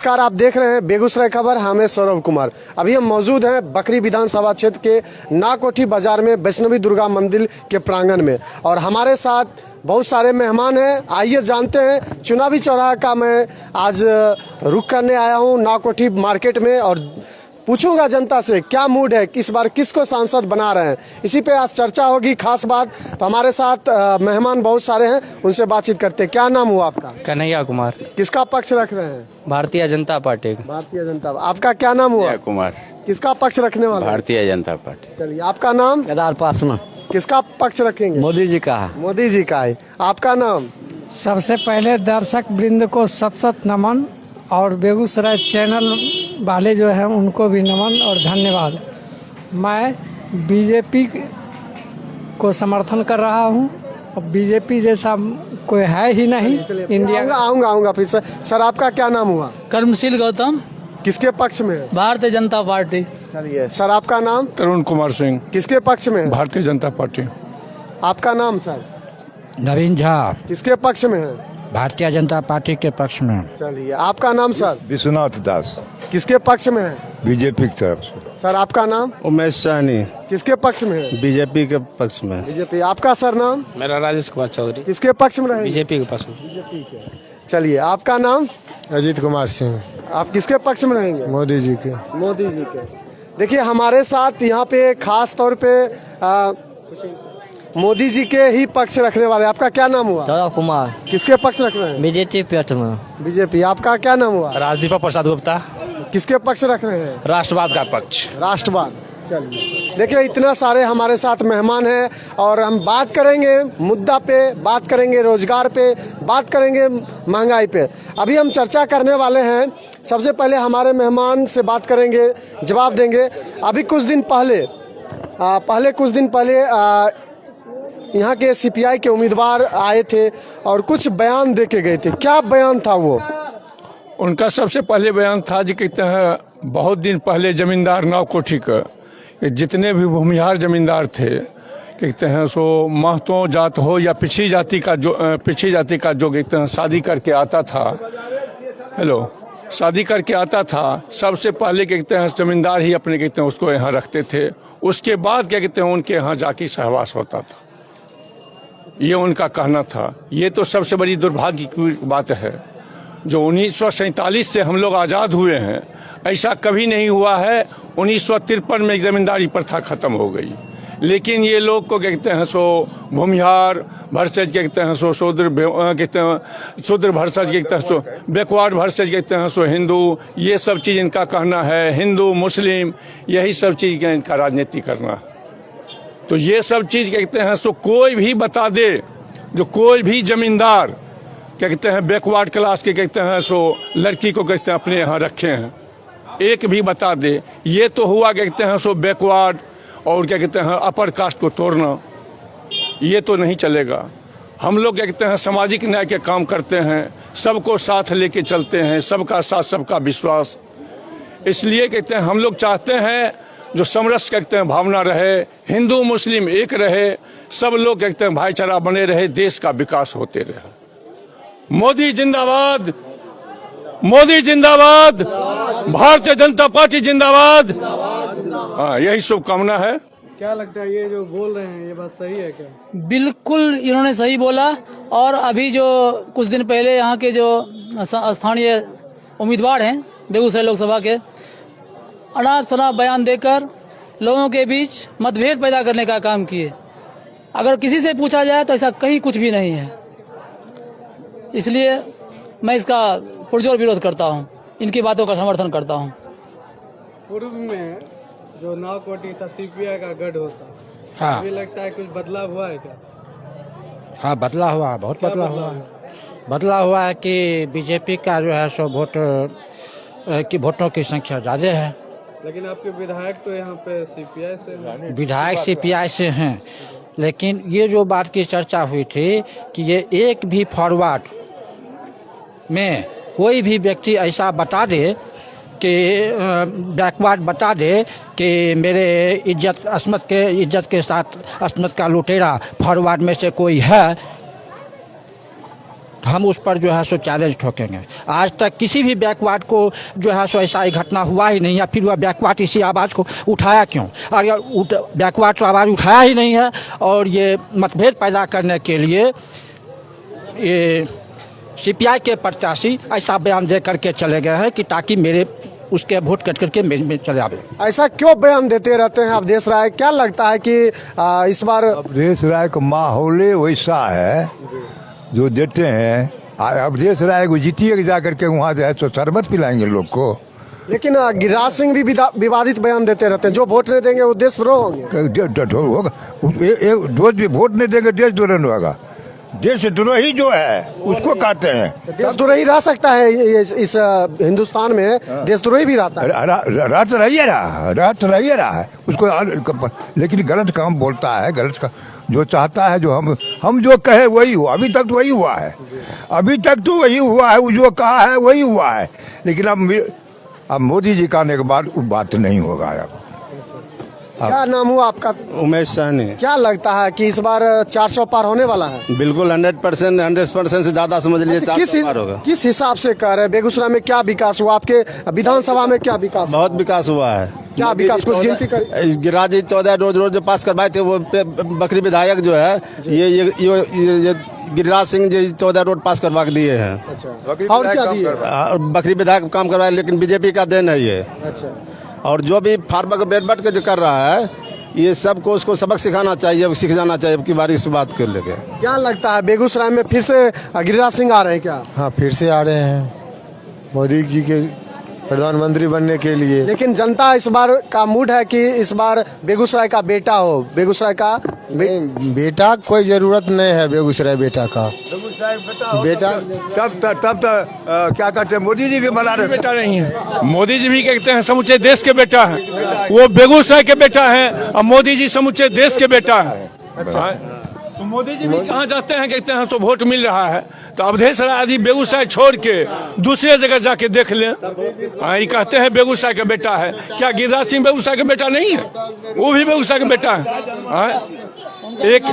नमस्कार, आप देख रहे हैं बेगूसराय खबर। हम हैं सौरभ कुमार। अभी हम मौजूद हैं बकरी विधानसभा क्षेत्र के नाकोठी बाजार में वैष्णवी दुर्गा मंदिर के प्रांगण में, और हमारे साथ बहुत सारे मेहमान हैं। आइए जानते हैं। चुनावी चौराहा का मैं आज रुख करने आया हूं नाकोठी मार्केट में, और पूछूंगा जनता से क्या मूड है, इस बार किसको सांसद बना रहे हैं। इसी पे आज चर्चा होगी, खास बात। तो हमारे साथ मेहमान बहुत सारे हैं, उनसे बातचीत करते हैं। क्या नाम हुआ आपका? कन्हैया कुमार। किसका पक्ष रख रहे हैं? भारतीय जनता पार्टी। भारतीय जनता। आपका क्या नाम हुआ? कुमार। किसका पक्ष रखने वाले? भारतीय जनता पार्टी। चलिए, आपका नाम? केदार पासवान। किसका पक्ष रखेंगे? मोदी जी का। मोदी जी का है। आपका नाम? सबसे पहले दर्शक वृंद को सत सत नमन, और बेगूसराय चैनल वाले जो हैं उनको भी नमन और धन्यवाद। मैं बीजेपी को समर्थन कर रहा हूं, और बीजेपी जैसा कोई है ही नहीं इंडिया। आऊंगा फिर से। सर, आपका क्या नाम हुआ? कर्मशील गौतम। किसके पक्ष में है? भारतीय जनता पार्टी। चलिए सर, आपका नाम? तरुण कुमार सिंह। किसके पक्ष में है? भारतीय जनता पार्टी। आपका नाम सर? नवीन झा। किसके पक्ष में है? भारतीय जनता पार्टी के पक्ष में। चलिए, आपका नाम सर? विश्वनाथ दास। किसके पक्ष में है? बीजेपी की तरफ से। सर, आपका नाम? उमेश साहनी। किसके पक्ष में है? बीजेपी के पक्ष में। बीजेपी। आपका सर नाम? मेरा राजेश कुमार चौधरी। किसके पक्ष में रहेंगे? बीजेपी के पक्ष में। बीजेपी के। चलिए, आपका नाम? अजीत कुमार सिंह। आप किसके पक्ष में रहेंगे? मोदी जी के। मोदी जी के। देखिए, हमारे साथ यहाँ पे खास तौर पे मोदी जी के ही पक्ष रखने वाले। आपका क्या नाम हुआ? सौरभ कुमार। किसके पक्ष रख रहे हैं? बीजेपी पक्ष में। बीजेपी। आपका क्या नाम हुआ? राजदीपक प्रसाद गुप्ता। किसके पक्ष रख रहे हैं? राष्ट्रवाद का पक्ष। राष्ट्रवाद। चलिए, देखिए इतना सारे हमारे साथ मेहमान हैं, और हम बात करेंगे मुद्दा पे, बात करेंगे रोजगार पे, बात करेंगे महंगाई पे। अभी हम चर्चा करने वाले हैं। सबसे पहले हमारे मेहमान से बात करेंगे, जवाब देंगे। अभी कुछ दिन पहले यहाँ के सीपीआई के उम्मीदवार आए थे और कुछ बयान दे के गए थे। क्या बयान था वो? उनका सबसे पहले बयान था जो कहते हैं बहुत दिन पहले जमींदार नावकोठी का जितने भी भूमिहार जमींदार थे, कहते हैं सो महतो जात हो या पिछड़ी जाति का जो कहते हैं शादी करके आता था, शादी करके आता था, सबसे पहले कहते हैं जमींदार ही अपने कहते हैं उसको यहाँ रखते थे। उसके बाद क्या कहते हैं उनके यहाँ जाके सहवास होता था। ये उनका कहना था। ये तो सबसे बड़ी दुर्भाग्य की बात है। जो 1947 से हम लोग आज़ाद हुए हैं, ऐसा कभी नहीं हुआ है। 1953 में जमींदारी प्रथा खत्म हो गई, लेकिन ये लोग को कहते हैं सो भूमिहार भरसेज कहते हैं सो शूद्र कहते हैं, शूद्र भरसेज कहते हैं सो बैकवर्ड भरसेज कहते हैं सो हिंदू। ये सब चीज़ इनका कहना है। हिंदू मुस्लिम यही सब चीज़ का इनका राजनीति करना है। तो ये सब चीज़ कहते हैं सो कोई भी बता दे, जो कोई भी जमींदार क्या कहते हैं बैकवर्ड क्लास के कहते हैं सो लड़की को कहते हैं अपने यहाँ रखे हैं, एक भी बता दे। ये तो हुआ कहते हैं सो बैकवर्ड और क्या कहते हैं अपर कास्ट को तोड़ना। ये तो नहीं चलेगा। हम लोग क्या कहते हैं सामाजिक न्याय के काम करते हैं, सबको साथ लेके चलते हैं, सबका साथ सबका विश्वास। इसलिए कहते हैं हम लोग चाहते हैं जो समरस कहते हैं भावना रहे, हिंदू मुस्लिम एक रहे, सब लोग कहते हैं भाईचारा बने रहे, देश का विकास होते रहे। मोदी जिंदाबाद, मोदी जिंदाबाद, भारतीय जनता पार्टी जिंदाबाद। हाँ, यही शुभकामना है। क्या लगता है ये जो बोल रहे हैं ये बात सही है क्या? बिल्कुल इन्होंने सही बोला। और अभी जो कुछ दिन पहले यहाँ के जो स्थानीय उम्मीदवार हैं बेगूसराय लोकसभा के, अनाप शनाप बयान देकर लोगों के बीच मतभेद पैदा करने का काम किए। अगर किसी से पूछा जाए तो ऐसा कहीं कुछ भी नहीं है। इसलिए मैं इसका पुरजोर विरोध करता हूँ, इनकी बातों का समर्थन करता हूँ। पूर्व में जो नावकोठी था सीपीआई का गढ़ होता, हाँ। ये लगता है कुछ बदलाव हुआ है क्या? हाँ, बदला हुआ है, बहुत बदला हुआ है। बदला हुआ है कि बीजेपी का जो है सो वोटों की संख्या ज़्यादा है। लेकिन आपके विधायक तो यहाँ पे सीपीआई से हैं। विधायक सीपीआई से हैं, लेकिन ये जो बात की चर्चा हुई थी कि ये एक भी फॉरवर्ड में कोई भी व्यक्ति ऐसा बता दे कि बैकवर्ड बता दे कि मेरे इज्जत के साथ अस्मत का लुटेरा फॉरवर्ड में से कोई है, हम उस पर जो है सो चैलेंज ठोकेंगे। आज तक किसी भी बैकवर्ड को जो है सो ऐसा ही घटना हुआ ही नहीं है, फिर वह बैकवर्ड इसी आवाज़ को उठाया क्यों? और बैकवर्ड तो आवाज़ उठाया ही नहीं है, और ये मतभेद पैदा करने के लिए ये CPI के प्रत्याशी ऐसा बयान दे करके चले गए हैं कि ताकि मेरे उसके वोट कट करके मेरे में चले आवे। ऐसा क्यों बयान देते रहते हैं अवधेश राय? क्या लगता है कि इस बार अवधेश राय का माहौल वैसा है जो देते हैं। अवधेश राय को जीतिए जा करके वहाँ जो है तो शरबत पिलाएंगे लोग को। लेकिन गिरिराज सिंह भी विवादित बयान देते रहते हैं, जो वोट नहीं देंगे वो देशद्रोह होंगे। होगा रोज भी वोट नहीं देंगे देशद्रोह होगा। देशद्रोही जो है उसको कहते हैं। देशद्रोही रह सकता है इस हिंदुस्तान में, देशद्रोही भी रहता है। रात रहिए रहा है उसको, लेकिन गलत काम बोलता है, गलत का जो चाहता है, जो हम जो कहे वही हुआ। अभी तक तो वही हुआ है, अभी तक तो वही हुआ है, वो जो कहा है वही हुआ है। लेकिन अब मोदी जी का आने के बाद वो बात नहीं होगा। क्या नाम हुआ आपका? उमेश सहनी। क्या लगता है कि इस बार 400 पार होने वाला है? बिल्कुल 100% से ज्यादा समझ लीजिए 400 पार होगा। किस हिसाब से कह रहे हैं? बेगूसराय में क्या विकास हुआ? आपके विधानसभा में क्या विकास? बहुत विकास हुआ है। क्या विकास? कुछ गिनती करिए। गिरिराज जी 14 रोज जो पास करवाए थे, वो बकरी विधायक जो है ये गिरिराज सिंह जी 14 रोड पास करवा के दिए हैं। और क्या दिए? बकरी विधायक काम करवाए, लेकिन बीजेपी का देन है ये। अच्छा। और जो भी फार्मर को बैठ के जो कर रहा है, ये सबको उसको सबक सिखाना चाहिए, सीख जाना चाहिए। की बार इस बात कर लेके क्या लगता है बेगूसराय में फिर से गिरिराज सिंह आ रहे हैं क्या? हाँ, फिर से आ रहे हैं मोदी जी के प्रधानमंत्री बनने के लिए। लेकिन जनता इस बार का मूड है कि इस बार बेगूसराय का बेटा हो। बेगूसराय का बेटा कोई जरूरत नहीं है। बेगूसराय बेटा का बेटा तब क्या कहते हैं, मोदी जी भी बना रहे। बेटा नहीं है, मोदी जी भी कहते हैं समूचे देश के बेटा हैं। वो बेगूसराय के बेटा हैं और मोदी जी समूचे देश के बेटा हैं। तो मोदी जी भी कहाँ जाते हैं, कहते हैं सो वोट मिल रहा है। तो अवधेश राय आदि बेगूसराय छोड़ के दूसरे जगह जाके देख लें। ये कहते हैं बेगूसराय का बेटा है। क्या गिरिराज सिंह बेगूसराय का बेटा नहीं है? वो भी बेगूसराय का बेटा है। एक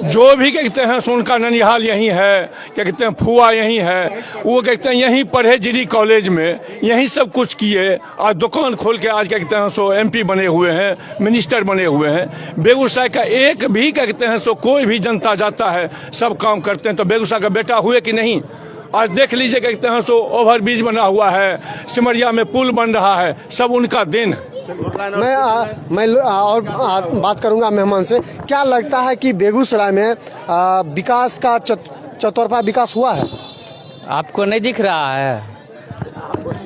जो भी कहते हैं सो उनका ननिहाल यही है, क्या कहते हैं फुआ यही है। वो कहते हैं यहीं पढ़े जीडी कॉलेज में, यहीं सब कुछ किए। आज दुकान खोल के आज क्या कहते हैं सो MP बने हुए हैं, मिनिस्टर बने हुए हैं। बेगूसराय का एक भी क्या कहते हैं सो कोई भी जनता जाता है, सब काम करते हैं। तो बेगूसराय का बेटा हुए कि नहीं? आज देख लीजिए, कहते हैं सो ओवर ब्रिज बना हुआ है, सिमरिया में पुल बन रहा है, सब उनका देन है। मैं और बात करूंगा मेहमान से। क्या लगता है कि बेगूसराय में विकास का चतुरफा विकास हुआ है? आपको नहीं दिख रहा है?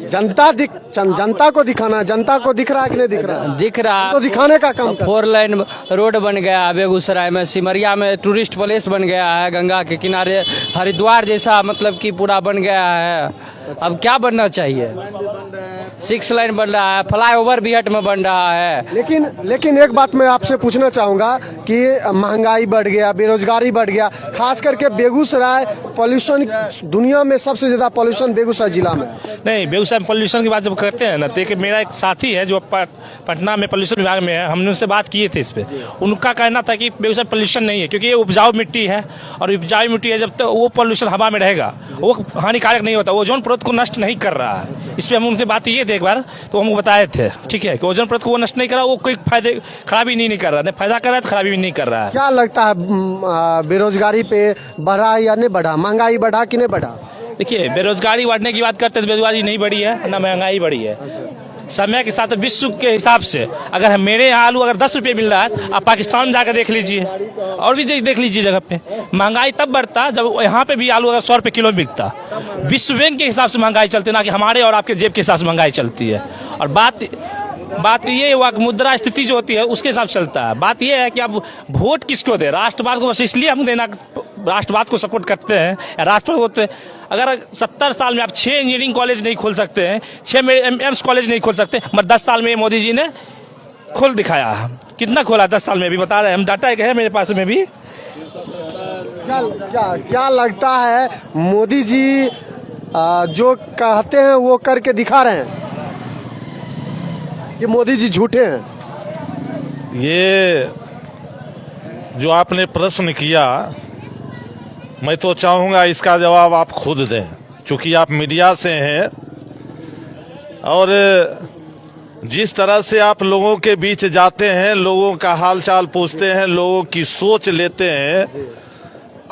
जनता को दिखाना है। जनता को दिख रहा है कि नहीं दिख रहा है? दिख रहा है तो दिखाने का काम कर। 4 लाइन रोड बन गया बेगूसराय में। सिमरिया में टूरिस्ट प्लेस बन गया है, गंगा के किनारे हरिद्वार जैसा मतलब कि पूरा बन गया है। अब क्या बनना चाहिए? 6 लाइन बन रहा है, फ्लाईओवर बिहट में बन रहा है। लेकिन एक बात मैं आपसे पूछना चाहूंगा कि महंगाई बढ़ गया, बेरोजगारी बढ़ गया, खास करके बेगूसराय पॉल्यूशन, दुनिया में सबसे ज्यादा पॉल्यूशन बेगूसराय जिला में। नहीं, बेगूसराय में पॉल्यूशन की बात जब करते हैं ना, तो एक मेरा एक साथी है जो पटना में पॉल्यूशन विभाग में है, हमने उनसे बात किए थे इस पे। उनका कहना था कि बेगूसराय पॉल्यूशन नहीं है, क्योंकि ये उपजाऊ मिट्टी है, और उपजाऊ मिट्टी है जब तक वो पॉल्यूशन हवा में रहेगा वो हानिकारक नहीं होता, वो ओजोन परत को नष्ट नहीं कर रहा है। इस पर हम उनसे बात किए थे एक बार, तो हमको बताए थे ठीक है कि ओजोन परत को वो नष्ट नहीं कर रहा, वो कोई खराबी नहीं कर रहा, नहीं फायदा कर रहा है तो खराबी भी नहीं कर रहा है। क्या लगता है बेरोजगारी पे बढ़ा या नहीं बढ़ा? महंगाई बढ़ा कि नहीं बढ़ा? देखिए, बेरोजगारी बढ़ने की बात करते हैं तो बेरोजगारी नहीं बढ़ी है, ना महंगाई बढ़ी है। समय के साथ विश्व के हिसाब से अगर मेरे यहाँ आलू अगर 10 रुपये मिल रहा है, आप पाकिस्तान जाकर देख लीजिए, और भी देख लीजिए जगह पे। महंगाई तब बढ़ता जब यहाँ पे भी आलू अगर 100 रुपये किलो बिकता। विश्व बैंक के हिसाब से महंगाई चलती है, ना कि हमारे और आपके जेब के हिसाब से महंगाई चलती है। और बात ये हुआ कि मुद्रा स्थिति जो होती है उसके हिसाब से चलता है। बात ये है कि अब वोट किसको दे? राष्ट्रवाद को बस इसलिए हम देना, राष्ट्रवाद को सपोर्ट करते हैं या राष्ट्रवाद होते हैं। अगर 70 साल में आप 6 इंजीनियरिंग कॉलेज नहीं खोल सकते हैं, 6 एम्स कॉलेज नहीं खोल सकते, मगर 10 साल में मोदी जी ने खोल दिखाया। कितना खोला 10 साल में भी बता रहे हैं हम, डाटा एक है मेरे पास में भी। क्या लगता है मोदी जी जो कहते हैं वो करके दिखा रहे हैं कि मोदी जी झूठे हैं? ये जो आपने प्रश्न किया, मैं तो चाहूँगा इसका जवाब आप खुद दें, चूंकि आप मीडिया से हैं और जिस तरह से आप लोगों के बीच जाते हैं, लोगों का हालचाल पूछते हैं, लोगों की सोच लेते हैं,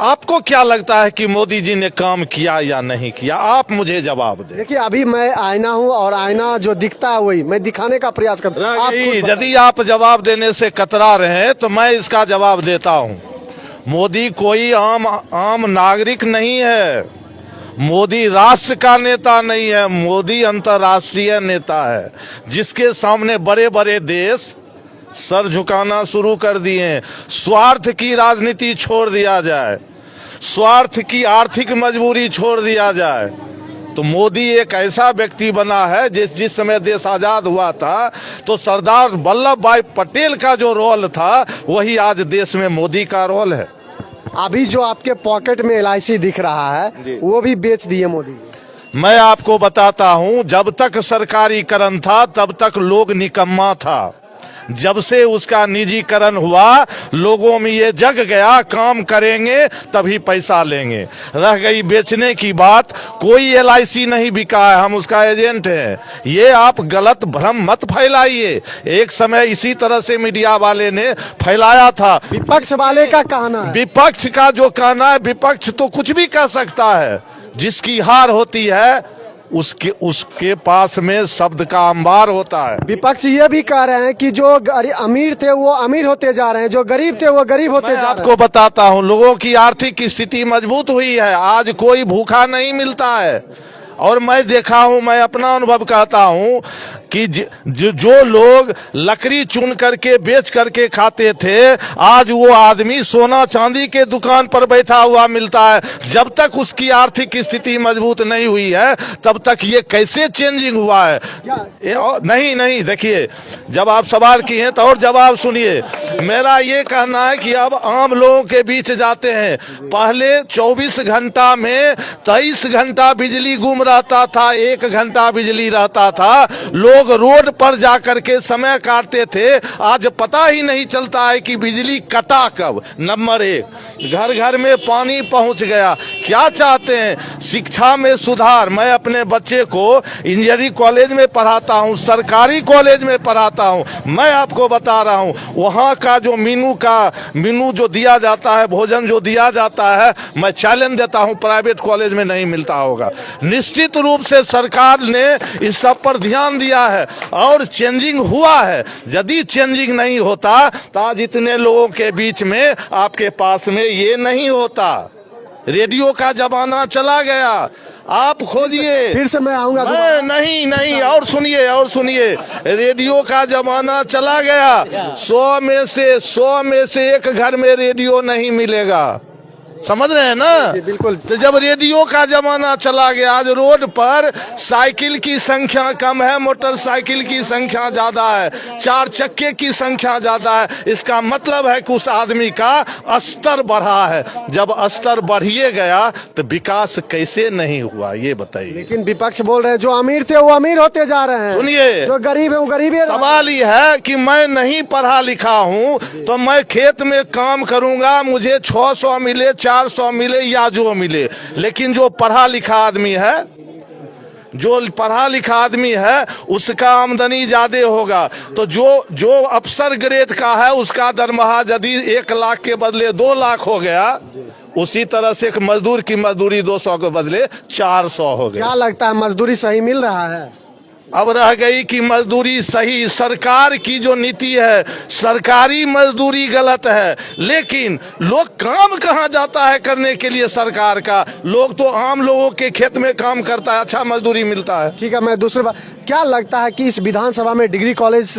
आपको क्या लगता है कि मोदी जी ने काम किया या नहीं किया? आप मुझे जवाब दें। देखिए अभी मैं आईना हूँ और आईना जो दिखता है वही मैं दिखाने का प्रयास करता हूँ। आप खुद बताइए। यदि आप जवाब देने से कतरा रहे हैं तो मैं इसका जवाब देता हूँ। मोदी कोई आम नागरिक नहीं है, मोदी राष्ट्र का नेता नहीं है, मोदी अंतर्राष्ट्रीय नेता है, जिसके सामने बड़े बड़े देश सर झुकाना शुरू कर दिए हैं। स्वार्थ की राजनीति छोड़ दिया जाए, स्वार्थ की आर्थिक मजबूरी छोड़ दिया जाए, तो मोदी एक ऐसा व्यक्ति बना है जिस समय देश आजाद हुआ था तो सरदार वल्लभ भाई पटेल का जो रोल था वही आज देश में मोदी का रोल है। अभी जो आपके पॉकेट में LIC दिख रहा है वो भी बेच दिए मोदी जी। मैं आपको बताता हूं, जब तक सरकारीकरण था तब तक लोग निकम्मा था। जब से उसका निजीकरण हुआ लोगों में ये जग गया काम करेंगे तभी पैसा लेंगे। रह गई बेचने की बात, कोई LIC नहीं बिका है, हम उसका एजेंट हैं। ये आप गलत भ्रम मत फैलाइए। एक समय इसी तरह से मीडिया वाले ने फैलाया था। विपक्ष वाले का कहना है, विपक्ष का जो कहना है, विपक्ष तो कुछ भी कह सकता है, जिसकी हार होती है उसके पास में शब्द का अंबार होता है। विपक्ष ये भी कह रहे हैं कि जो अमीर थे वो अमीर होते जा रहे हैं, जो गरीब थे वो गरीब होते जा रहे हैं। आपको बताता हूँ, लोगों की आर्थिक स्थिति मजबूत हुई है, आज कोई भूखा नहीं मिलता है। और मैं देखा हूं, मैं अपना अनुभव कहता हूं कि जो लोग लकड़ी चुन करके बेच करके खाते थे, आज वो आदमी सोना चांदी के दुकान पर बैठा हुआ मिलता है। जब तक उसकी आर्थिक स्थिति मजबूत नहीं हुई है तब तक ये कैसे चेंजिंग हुआ है? नहीं, देखिए, जब आप सवाल किए हैं तो और जवाब सुनिए। मेरा ये कहना है कि अब आम लोगों के बीच जाते हैं, पहले 24 घंटा में 23 घंटा बिजली गुम रहता था, 1 घंटा बिजली रहता था, लोग रोड पर जाकर के समय काटते थे। आज पता ही नहीं चलता है कि बिजली कटा कब। नंबर 1, घर घर में पानी पहुंच गया। क्या चाहते हैं? शिक्षा में सुधार। मैं अपने बच्चे को इंजीनियरिंग कॉलेज में पढ़ाता हूं, सरकारी कॉलेज में पढ़ाता हूं। मैं आपको बता रहा हूं, वहां का जो मीनू जो दिया जाता है, भोजन जो दिया जाता है, मैं चैलेंज देता हूं प्राइवेट कॉलेज में नहीं मिलता होगा। निश्चित रूप से सरकार ने इस सब पर ध्यान दिया है और चेंजिंग हुआ है। यदि चेंजिंग नहीं होता तो आज इतने लोगों के बीच में आपके पास में ये नहीं होता। रेडियो का जमाना चला गया, आप खोजिए। फिर से मैं आऊंगा। नहीं, और सुनिए, रेडियो का जमाना चला गया। 100 में से 1 घर में रेडियो नहीं मिलेगा। समझ रहे हैं ना? बिल्कुल। तो जब रेडियो का जमाना चला गया, आज रोड पर साइकिल की संख्या कम है, मोटरसाइकिल की संख्या ज्यादा है, 4 चक्के की संख्या ज्यादा है। इसका मतलब है कि उस आदमी का स्तर बढ़ा है। जब स्तर बढ़िए गया तो विकास कैसे नहीं हुआ, ये बताइए। लेकिन विपक्ष बोल रहे हैं जो अमीर थे वो अमीर होते जा रहे हैं, सुनिए, जो गरीब है वो गरीब है। सवाल ये है कि मैं नहीं पढ़ा लिखा हूँ तो मैं खेत में काम करूंगा, मुझे 600 मिले, 400 मिले या जो मिले। लेकिन जो पढ़ा लिखा आदमी है उसका आमदनी ज्यादा होगा। तो जो अफसर ग्रेड का है उसका दरमाहा यदि 1 लाख के बदले 2 लाख हो गया, उसी तरह से एक मजदूर की मजदूरी 200 के बदले 400 हो गया। क्या लगता है मजदूरी सही मिल रहा है? अब रह गई कि मजदूरी सही। सरकार की जो नीति है, सरकारी मजदूरी गलत है, लेकिन लोग काम कहाँ जाता है करने के लिए सरकार का? लोग तो आम लोगों के खेत में काम करता है, अच्छा मजदूरी मिलता है। ठीक है, मैं दूसरी बात, क्या लगता है कि इस विधानसभा में डिग्री कॉलेज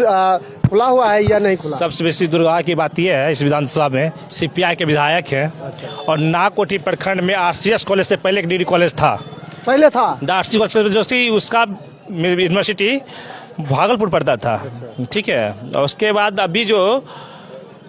खुला हुआ है या नहीं खुला? सबसे बेसी दुर्भाग्य की बात यह है, इस विधानसभा में CPI के विधायक हैं और नागकोठी प्रखंड में RCS कॉलेज से पहले एक डिग्री कॉलेज था। पहले था RCS कॉलेज, उसका यूनिवर्सिटी भागलपुर पड़ता था। ठीक है, और उसके बाद अभी जो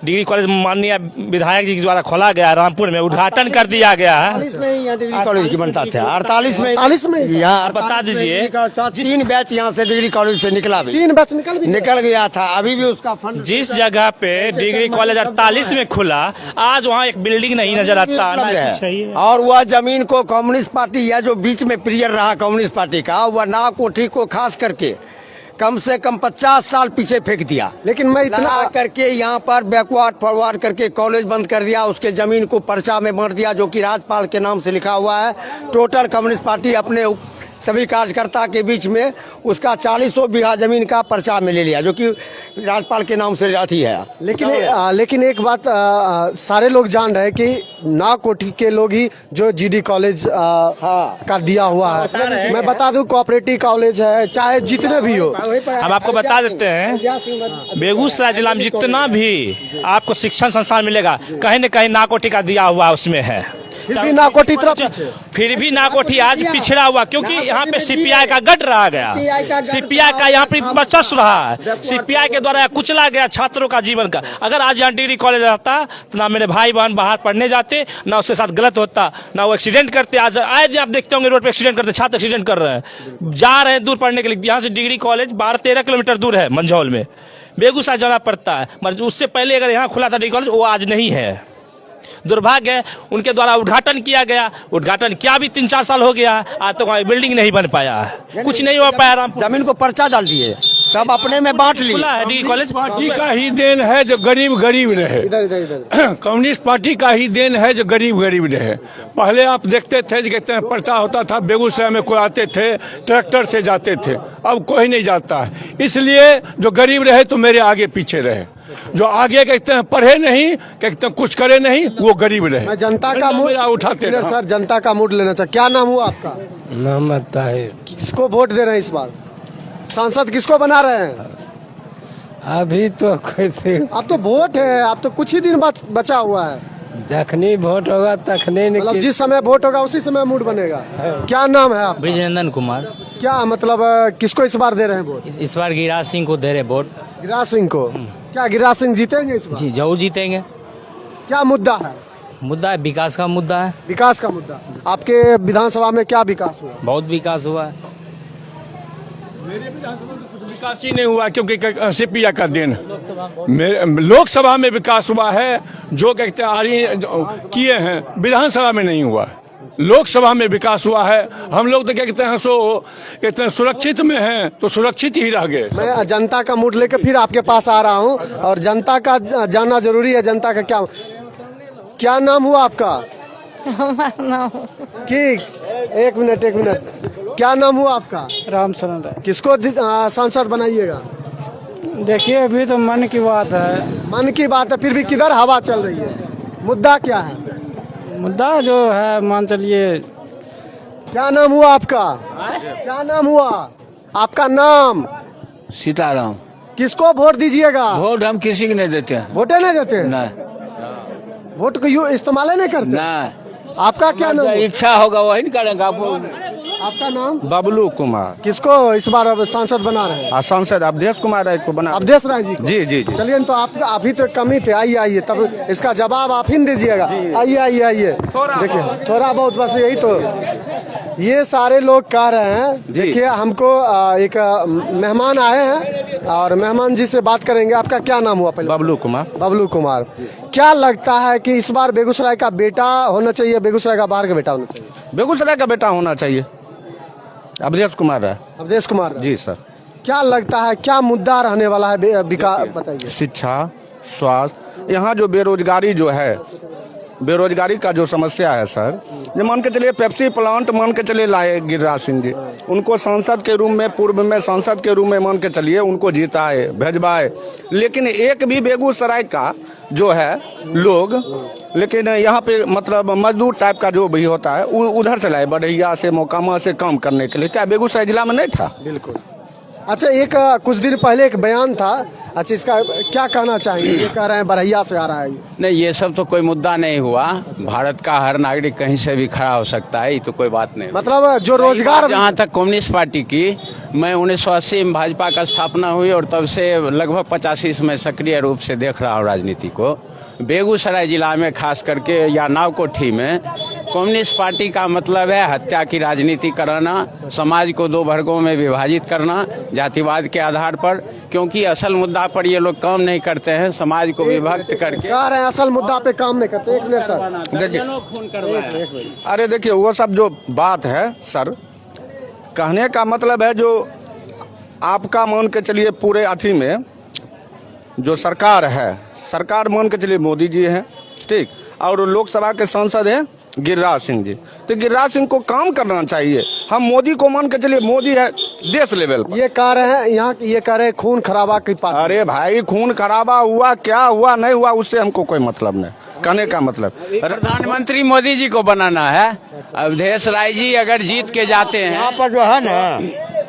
डिग्री कॉलेज माननीय विधायक जी के द्वारा खोला गया है, रामपुर में उद्घाटन कर दिया गया है। 48 में यहाँ डिग्री कॉलेज की बनता था, 48 में 48 में यहाँ बता दीजिए। 3 बैच यहाँ से डिग्री कॉलेज से निकला भी 3 बैच निकल गया था, अभी भी उसका फंड जिस जगह पे डिग्री कॉलेज 48 में खुला, आज वहाँ एक बिल्डिंग नहीं नजर आता है। और वह जमीन को कम्युनिस्ट पार्टी या जो बीच में पीरियड रहा कम्युनिस्ट पार्टी का, वह नाव कोठी को खास करके कम से कम 50 साल पीछे फेंक दिया। लेकिन मैं इतना करके यहाँ पर बैकवर्ड फॉरवर्ड करके कॉलेज बंद कर दिया, उसके जमीन को पर्चा में बांट दिया जो कि राजपाल के नाम से लिखा हुआ है। टोटल कम्युनिस्ट पार्टी अपने सभी कार्यकर्ता के बीच में उसका 40 बीघा जमीन का पर्चा में ले लिया जो कि राजपाल के नाम से जाती है। लेकिन एक बात सारे लोग जान रहे हैं कि नाकोठी के लोग ही जो जीडी कॉलेज का दिया हुआ है। मैं बता दूं कोऑपरेटिव कॉलेज है, चाहे जितने भी हो। हम आपको बता देते हैं, बेगूसराय जिला में जितना भी आपको शिक्षण संस्थान मिलेगा, कहीं न कहीं नाकोठी का दिया हुआ उसमें है। फिर भी नाकोठी तरफ फिर भी नाकोठी आज पिछड़ा हुआ, क्योंकि यहाँ पे सीपीआई का गढ़ रहा गया, सीपीआई का यहाँ पे वर्चस्व रहा है, सीपीआई के द्वारा कुचला गया छात्रों का जीवन का। अगर आज यहाँ डिग्री कॉलेज रहता तो ना मेरे भाई बहन बाहर पढ़ने जाते, ना उसके साथ गलत होता, ना वो एक्सीडेंट करते। आज आए आप देखते होंगे रोड पे एक्सीडेंट करते, छात्र एक्सीडेंट कर रहे हैं, जा रहे हैं दूर पढ़ने के लिए। यहाँ से डिग्री कॉलेज 12-13 किलोमीटर दूर है, मंझौल में, बेगूसराय जाना पड़ता है। मगर उससे पहले अगर यहाँ खुला था डिग्री कॉलेज, वो आज नहीं है। दुर्भाग्य है, उनके द्वारा उद्घाटन किया गया, उद्घाटन क्या भी 3-4 साल हो गया, आज तो कोई बिल्डिंग नहीं बन पाया है, कुछ नहीं हो पाया। जमीन को पर्चा डाल दिए, सब अपने में बांट ली। डिग्री कॉलेज पार्टी का ही देन है जो गरीब गरीब रहे। कम्युनिस्ट पार्टी का ही देन है जो गरीब गरीब रहे। पहले आप देखते थे जो कहते हैं पर्चा होता था, बेगूसराय में कोई आते थे ट्रैक्टर से जाते थे, अब कोई नहीं जाता है। इसलिए जो गरीब रहे तो मेरे आगे पीछे रहे, जो आगे कहते हैं पढ़े नहीं, कहते हैं कुछ करे नहीं, वो गरीब रहे। मैं जनता का मूड उठाते सर, जनता का मूड लेना चाहिए। क्या नाम हुआ आपका? मोहम्मद ताहिर। किसको वोट दे रहे हैं इस बार? सांसद किसको बना रहे हैं? अभी तो कैसे अब तो वोट है, अब तो कुछ ही दिन बचा हुआ है। जखनी वोट होगा तखने मतलब जिस समय वोट होगा उसी समय मूड बनेगा। क्या नाम है आप? ब्रिजनंदन कुमार। क्या मतलब किसको इस बार दे रहे हैं वोट? इस बार गिरिराज सिंह को दे रहे वोट। गिरिराज सिंह को? क्या गिरिराज सिंह जीतेंगे इस बार? जी जरूर जीतेंगे। क्या मुद्दा है? मुद्दा है विकास का मुद्दा है। विकास का मुद्दा। आपके विधानसभा में क्या विकास हुआ? बहुत विकास हुआ है। मेरे विधानसभा में कुछ विकास ही नहीं हुआ, क्योंकि सीपीआई का देन। लोकसभा में विकास हुआ है, जो कहते हैं किए हैं, विधानसभा में नहीं हुआ। लोकसभा में विकास हुआ है। हम लोग तो क्या कहते हैं, कहते हैं सुरक्षित में हैं तो सुरक्षित ही रह गए। मैं जनता का मूड लेकर फिर आपके पास आ रहा हूँ, और जनता का जानना जरूरी है। जनता का क्या नाम हुआ आपका? ठीक, एक मिनट, क्या नाम हुआ आपका? रामचरण राय। किसको सांसद बनाइएगा? देखिए अभी तो मन की बात है। मन की बात है, फिर भी किधर हवा चल रही है? मुद्दा क्या है? मुद्दा जो है मान चलिए। क्या नाम हुआ आपका? क्या नाम हुआ आपका? नाम? सीताराम। किसको वोट दीजिएगा? वोट हम किसी को नहीं देते हैं। वोटे नहीं देते? नहीं। वोट को यूँ इस्तेमाल नहीं करते? नहीं। आपका क्या नाम? इच्छा होगा वही नहीं करेंगे। आपका नाम? बबलू कुमार। किसको इस बार अब सांसद बना रहे हैं? सांसद अवधेश कुमार राय को बना। अवधेश राय जी को? जी। चलिए, तो आप अभी तो कम ही थे। आइए, तब इसका जवाब आप ही दीजिएगा। आइए देखिए, थोड़ा बहुत बस यही तो। ये सारे लोग कह रहे हैं। देखिए, हमको एक मेहमान आए हैं और मेहमान जी से बात करेंगे। आपका क्या नाम हुआ पहले? बबलू कुमार। बबलू कुमार। क्या लगता है कि इस बार बेगूसराय का बेटा होना चाहिए, बेगूसराय का बाहर का बेटा होना चाहिए? बेगूसराय का बेटा होना चाहिए, अवधेश कुमार है। अवधेश कुमार जी सर। क्या लगता है, क्या मुद्दा रहने वाला है विकास? बताइए। शिक्षा, स्वास्थ्य, यहाँ जो बेरोजगारी जो है, बेरोजगारी का जो समस्या है सर, ये मान के चलिए पेप्सी प्लांट मान के चलिए लाए गिरिराज सिंह जी, उनको सांसद के रूप में, पूर्व में सांसद के रूप में मान के चलिए उनको जीताए, भेजवाए, लेकिन एक भी बेगूसराय का जो है लोग, लेकिन यहाँ पे मतलब मजदूर टाइप का जो भी होता है उधर से लाए, बढ़ैया से, मोकामा से काम करने के लिए। क्या बेगूसराय जिला में नहीं था? बिल्कुल। अच्छा, एक कुछ दिन पहले एक बयान था, अच्छा इसका क्या कहना चाहेंगे? ये कह रहे हैं बरहिया से आ रहा है। नहीं, ये सब तो कोई मुद्दा नहीं हुआ। भारत का हर नागरिक कहीं से भी खड़ा हो सकता है, ये तो कोई बात नहीं। मतलब जो रोजगार, जहाँ तक कम्युनिस्ट पार्टी की, मैं 1980 में भाजपा का स्थापना हुई और तब से लगभग 85 में सक्रिय रूप से देख रहा हूँ राजनीति को। बेगूसराय जिला में खास करके या नावकोठी में कम्युनिस्ट पार्टी का मतलब है हत्या की राजनीति कराना, समाज को दो वर्गों में विभाजित करना जातिवाद के आधार पर, क्योंकि असल मुद्दा पर ये लोग काम नहीं करते हैं, समाज को विभक्त करके कह रहे हैं असल मुद्दा पे काम नहीं करते। एक मिनट सर, देखिए, अरे देखिए वो सब जो बात है सर, कहने का मतलब है जो आपका मान के चलिए पूरे अथी में जो सरकार है, सरकार मान के चलिए मोदी जी हैं, ठीक, और लोकसभा के सांसद हैं गिरिराज सिंह जी। तो गिरिराज सिंह को काम करना चाहिए। हम मोदी को मान के चलिए, मोदी है देश लेवल पर। ये कह रहे हैं यहाँ, ये कह रहे हैं खून खराबा की पार्टी। अरे भाई, खून खराबा हुआ क्या हुआ नहीं हुआ उससे हमको कोई मतलब नहीं। कहने का मतलब प्रधानमंत्री मोदी जी को बनाना है। अवधेश राय जी अगर जीत के जाते हैं, यहाँ पर जो है ना,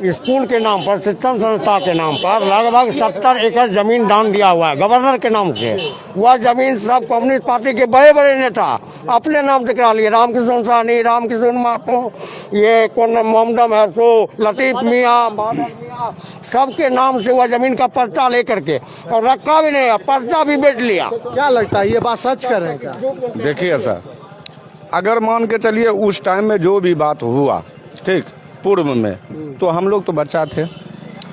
स्कूल के नाम पर, शिक्षण संस्था के नाम पर लगभग 70 एकड़ जमीन दान दिया हुआ है गवर्नर के नाम से। वह जमीन सब कम्युनिस्ट पार्टी के बड़े बड़े नेता अपने नाम से करा लिए। रामकिशन साहनी, रामकिशन मातो, ये कौन मोहम्मद है सो, लतीफ मियाँ, बादल मियाँ, सबके नाम से वह जमीन का पर्चा लेकर के, और रखा भी नहीं, पर्चा भी बेच लिया। क्या लगता है ये बात सच कर रहे हैं क्या? देखिए सर, अगर मान के चलिए उस टाइम में जो भी बात हुआ, ठीक, पूर्व में, तो हम लोग तो बच्चा थे,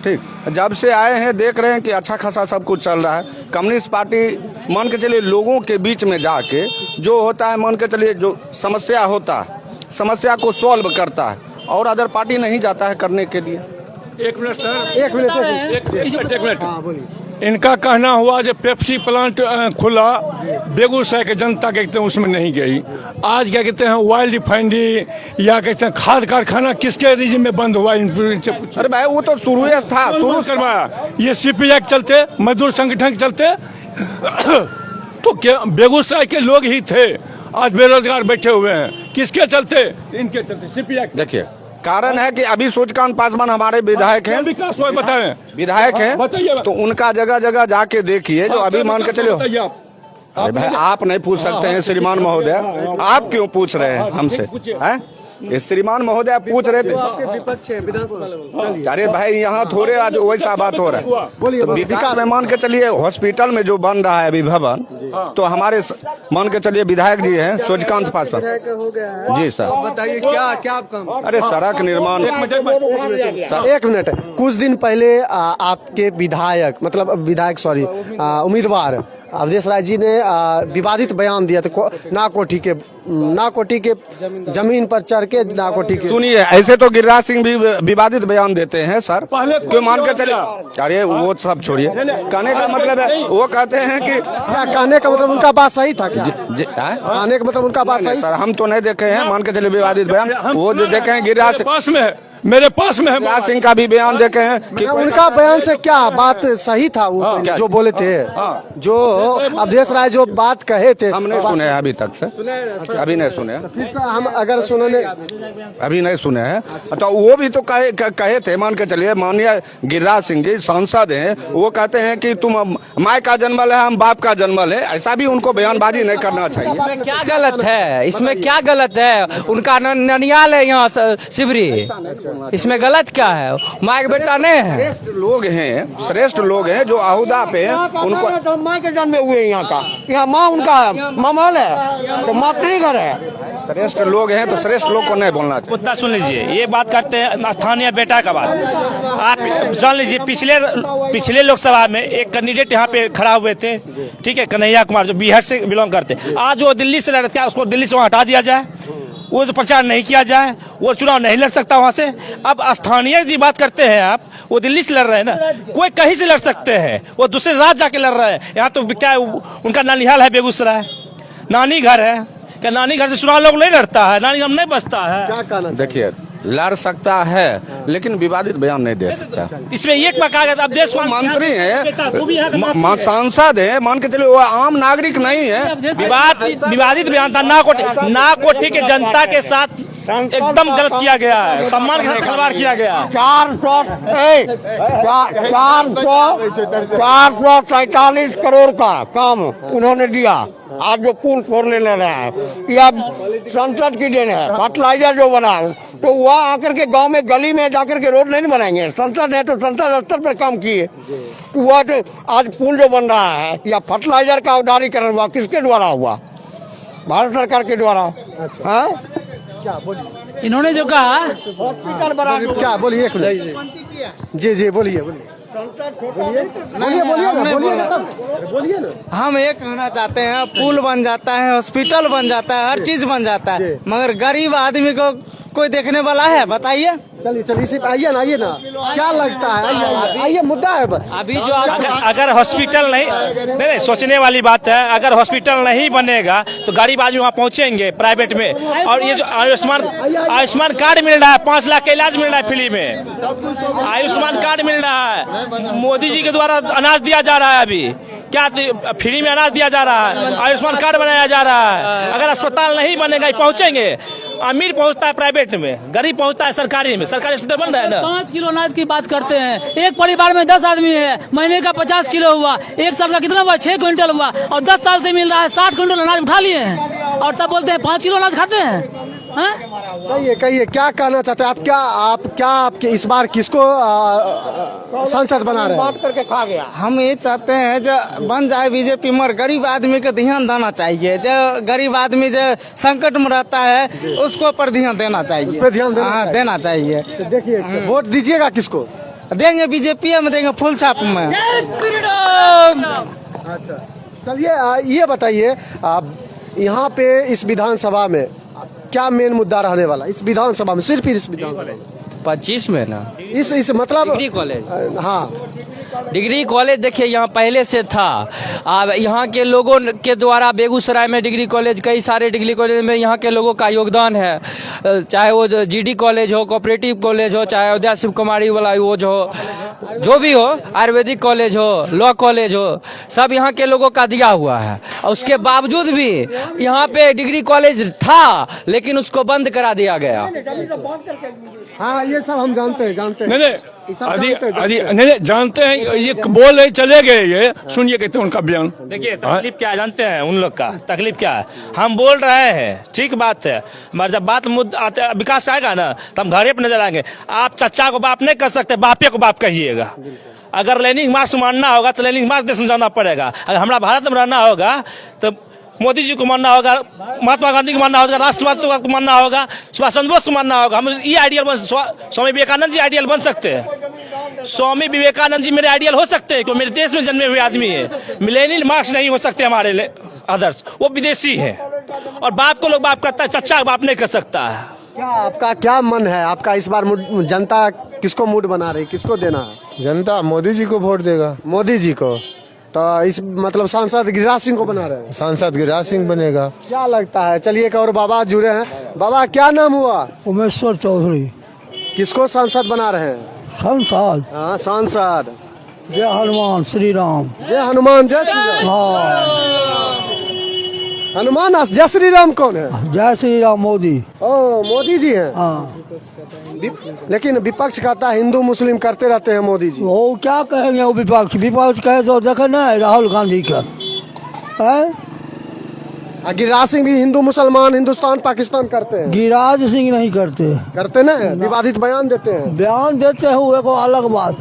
ठीक। जब से आए हैं देख रहे हैं कि अच्छा खासा सब कुछ चल रहा है। कम्युनिस्ट पार्टी मान के चलिए लोगों के बीच में जाके जो होता है, मान के चलिए जो समस्या होता है, समस्या को सॉल्व करता है, और अदर पार्टी नहीं जाता है करने के लिए। एक मिनट सर, एक मिनट। हाँ बोलिए। इनका कहना हुआ जब पेप्सी प्लांट खुला, बेगूसराय के जनता कहते हैं उसमें नहीं गई। आज क्या कहते हैं ऑयल रिफाइनरी या कहते हैं खाद कारखाना किसके रीजन में बंद हुआ? अरे भाई वो तो शुरू था, शुरू करवाया। ये CPI के चलते, मजदूर संगठन के चलते तो क्या बेगूसराय के लोग ही थे आज बेरोजगार बैठे हुए हैं। किसके चलते? इनके चलते, CPI। देखिए कारण है कि अभी सूर्यकांत पासवान हमारे विधायक हैं, बताएं विधायक हैं, तो उनका जगह जगह जाके देखिए जो अभी मान के चलो। अरे भाई आप नहीं पूछ सकते हैं श्रीमान महोदय, आप क्यों पूछ रहे हैं हमसे? हैं श्रीमान महोदय पूछ रहे थे। अरे भाई यहाँ थोड़े आज वैसा बात हो रहा है। तो विकास में मान के चलिए हॉस्पिटल में जो बन रहा है अभी भवन, तो हमारे मान के चलिए विधायक जी हैं सूर्यकांत पासवान जी सर। बताइए क्या काम? अरे सड़क निर्माण। एक मिनट, कुछ दिन पहले आपके विधायक, मतलब विधायक सॉरी, उम्मीदवार अवधेश राय जी ने विवादित बयान दिया था नाकोठी के जमीन पर चढ़ के नाकोठी के। सुनिए, ऐसे तो गिरिराज सिंह भी विवादित बयान देते हैं सर, क्यों मान कर चले? अरे वो सब छोड़िए, कहने का मतलब है वो कहते हैं कि क्या कहने का मतलब उनका बात सही था क्या? कहने का मतलब उनका बात सही? सर हम तो नहीं देखे हैं मान के चलिए विवादित बयान, वो जो देखे हैं गिरिराज पास में है, मेरे पास में है, गिरिराज सिंह का भी बयान देखे हैं कि उनका बयान से क्या बात सही था? वो जो बोले थे, जो अवधेश राय जो बात कहे थे, हम नहीं सुने हैं अभी तक से, अभी नहीं सुने हैं। फिर से हम अगर सुनने अभी नहीं सुने हैं, तो वो भी तो कहे थे मान के चलिए, माननीय गिरिराज सिंह जी सांसद हैं, वो कहते हैं कि तुम माँ का जन्मल है, हम बाप का जन्मल है। ऐसा भी उनको बयानबाजी नहीं करना चाहिए। इसमें क्या गलत है? इसमें क्या गलत है? उनका ननियाल है यहाँ शिवरी, इसमें गलत क्या है? माँ के बेटा नहीं है। श्रेष्ठ लोग हैं जो अहुदा पे उनको माँ के जन्म हुए यहाँ का, यहाँ माँ उनका मामल है, तो मातृघर है। श्रेष्ठ लोग हैं तो श्रेष्ठ लोग को नहीं बोलना चाहिए। मुद्दा सुन लीजिए, ये बात करते हैं स्थानीय बेटा का बात। आप जान लीजिए पिछले लोकसभा में एक कैंडिडेट यहाँ पे खड़ा हुए थे, ठीक है, कन्हैया कुमार, जो बिहार से बिलोंग करते। आज वो दिल्ली से लड़ रहे थे, उसको दिल्ली से वहाँ हटा दिया जाए, वो जो प्रचार नहीं किया जाए, वो चुनाव नहीं लड़ सकता वहाँ से। अब स्थानीय जी बात करते हैं आप, वो दिल्ली से लड़ रहे हैं ना, कोई कहीं से लड़ सकते हैं, वो दूसरे राज्य जाके लड़ रहे हैं। यहाँ तो क्या उनका नानिहाल है बेगूसराय, नानी घर है, क्या नानी घर से चुनाव लोग नहीं लड़ता है? नानी घर नहीं बचता है? क्या कहना? देखिए लड़ सकता है लेकिन विवादित बयान नहीं दे सकता। इसमें एक प्रकार अब देश वो मंत्री है, सांसद है, मान के चलिए वो आम नागरिक नहीं है। विवादित बयान था। नाकोठी के जनता के साथ एकदम गलत किया गया है, सम्मान के खिलवाड़ किया गया। 447 करोड़ का काम उन्होंने दिया। आज जो पुल फोड़ने ले रहा है या संसद की देन है। फर्टिलाइजर जो बना तो वहाँ आकर के गांव में गली में जाकर के रोड नहीं बनाएंगे। संसद है तो संसद स्तर पर काम किए। तो वह तो आज पुल जो बन रहा है या फर्टिलाइजर का उदारीकरण हुआ, किसके द्वारा हुआ? भारत सरकार के द्वारा। हाँ, इन्होंने जो कहा हॉस्पिटल बना, क्या बोलिए? जी जी बोलिए बोलिए ना। हम ये कहना चाहते हैं, पुल बन जाता है, हॉस्पिटल बन जाता है, हर चीज बन जाता है, मगर गरीब आदमी को कोई देखने वाला है? बताइए। चलिए सिर्फ आइए ना क्या लगता है? आइए मुद्दा है अभी जो अगर हॉस्पिटल नहीं सोचने वाली बात है। अगर हॉस्पिटल नहीं बनेगा तो गरीब आदमी वहाँ पहुँचेंगे प्राइवेट में। और ये जो आयुष्मान कार्ड मिल रहा है, 5 लाख का इलाज मिल रहा है फ्री में, आयुष्मान कार्ड मिल रहा है। मोदी जी के द्वारा अनाज दिया जा रहा है। अभी क्या फ्री में अनाज दिया जा रहा है, आयुष्मान कार्ड बनाया जा रहा है। अगर अस्पताल नहीं बनेगा पहुँचेंगे। अमीर पहुंचता है प्राइवेट में, गरीब पहुंचता है सरकारी में। सरकारी हॉस्पिटल बन रहा है ना। 5 किलो अनाज की बात करते हैं। एक परिवार में 10 आदमी है, महीने का 50 किलो हुआ, एक साल का कितना हुआ? 6 क्विंटल हुआ। और 10 साल से मिल रहा है 60 क्विंटल अनाज उठा लिए हैं और तब बोलते हैं 5 किलो अनाज खाते हैं। कहिए क्या कहना चाहते हैं आप? क्या आपके इस बार किसको सांसद बना रहे हैं? बात करके खा गया। हम ये चाहते हैं जो बन जाए बीजेपी, मगर गरीब आदमी को ध्यान देना चाहिए। जो गरीब आदमी जो संकट में रहता है उसको पर ध्यान देना चाहिए। उस पे ध्यान देना चाहिए। तो देखिए वोट दीजिएगा किसको? देंगे बीजेपी में, देंगे फुल छाप में। अच्छा चलिए ये बताइए, आप यहाँ पे इस विधानसभा में क्या मेन मुद्दा रहने वाला? इस विधानसभा में, सिर्फ इस विधानसभा 25 में ना इस मतलब डिग्री कॉलेज। हाँ, डिग्री कॉलेज देखिए यहाँ पहले से था। अब यहाँ के लोगों के द्वारा बेगूसराय में डिग्री कॉलेज, कई सारे डिग्री कॉलेज में यहाँ के लोगों का योगदान है। चाहे वो जीडी कॉलेज हो, कोऑपरेटिव कॉलेज हो, चाहे अयोध्या शिव कुमारी वाला वो जो भी हो, आयुर्वेदिक कॉलेज हो, लॉ कॉलेज हो, सब यहाँ के लोगों का दिया हुआ है। और उसके बावजूद भी यहाँ पे डिग्री कॉलेज था लेकिन उसको बंद करा दिया गया। हाँ ये सब हम जानते हैं नहीं जानते हैं। ये बोल रहे चले गए, ये सुनिए कहते हैं उनका बयान। देखिए तकलीफ क्या है जानते हैं उन लोग का? तकलीफ क्या है? हम बोल रहे हैं, ठीक बात है, मगर जब बात विकास आएगा ना तो हम घरे पर नजर आएंगे। आप चचा को बाप नहीं कर सकते, बापे को बाप कहिएगा। अगर लेनिन मार्क्स मानना होगा तो लेनिन मार्क्स देश में जाना पड़ेगा। अगर हमारा भारत में रहना होगा तो मोदी जी को मानना होगा, महात्मा गांधी को मानना होगा, राष्ट्रवाद को मानना होगा, सुभाष चंद्र बोस को मानना होगा। हम ये आइडियल स्वामी विवेकानंद जी आइडियल बन सकते हैं। स्वामी विवेकानंद जी मेरे आइडियल हो सकते हैं, क्योंकि मेरे देश में जन्मे हुए आदमी है। लेनिन मार्क्स नहीं हो सकते हमारे आदर्श, वो विदेशी है। और बाप को लोग बाप करता है, चचा बाप नहीं कर सकता है। क्या आपका क्या मन है? आपका इस बार जनता किसको मूड बना रही, किसको देना है? जनता मोदी जी को वोट देगा। मोदी जी को। तो इस मतलब सांसद गिरिराज सिंह को बना रहे हैं? सांसद गिरिराज सिंह बनेगा। क्या लगता है? चलिए एक और बाबा जुड़े हैं। बाबा क्या नाम हुआ? उमेश्वर चौधरी। किसको सांसद बना रहे हैं? सांसद। हाँ सांसद। जय हनुमान श्री राम। जय हनुमान जय श्री राम। हनुमान जय श्री राम कौन है? जय श्री राम मोदी। ओ मोदी जी हैं। हाँ। लेकिन विपक्ष कहता है हिंदू मुस्लिम करते रहते हैं मोदी जी। वो क्या कहेंगे? वो विपक्ष कहे तो देखे ना राहुल गांधी का है। गिरिराज सिंह भी हिंदू मुसलमान, हिंदुस्तान पाकिस्तान करते हैं। गिरिराज सिंह नहीं करते ना, विवादित बयान देते हैं। बयान देते हुए को अलग बात।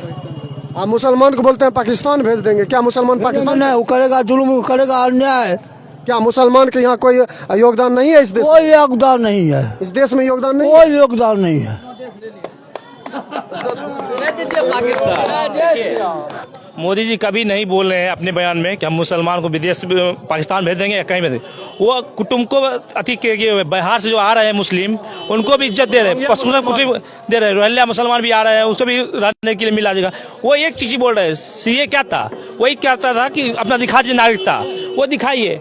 आप मुसलमान को बोलते हैं पाकिस्तान भेज देंगे, क्या मुसलमान पाकिस्तान नहीं? वो करेगा जुल्म, करेगा अन्याय। क्या मुसलमान के यहाँ कोई योगदान नहीं है इस देश? कोई योगदान नहीं है इस देश में, योगदान नहीं, कोई योगदान नहीं है। मोदी जी कभी नहीं बोल रहे हैं अपने बयान में कि हम मुसलमान को विदेश पाकिस्तान भेज देंगे या कहीं भेज देंगे। वो कुटुंब को अति के बिहार से जो आ रहे हैं मुस्लिम, उनको भी इज्जत दे रहे हैं, पशु कुटुंब दे रहे हैं। रोहिंग्या मुसलमान भी आ रहे हैं, उसको भी रहने के लिए मिला जाएगा। वो एक चीज बोल रहे हैं, सीए क्या था? वही कहता था कि अपना दिखा दीजिए नागरिकता, वो दिखाइए।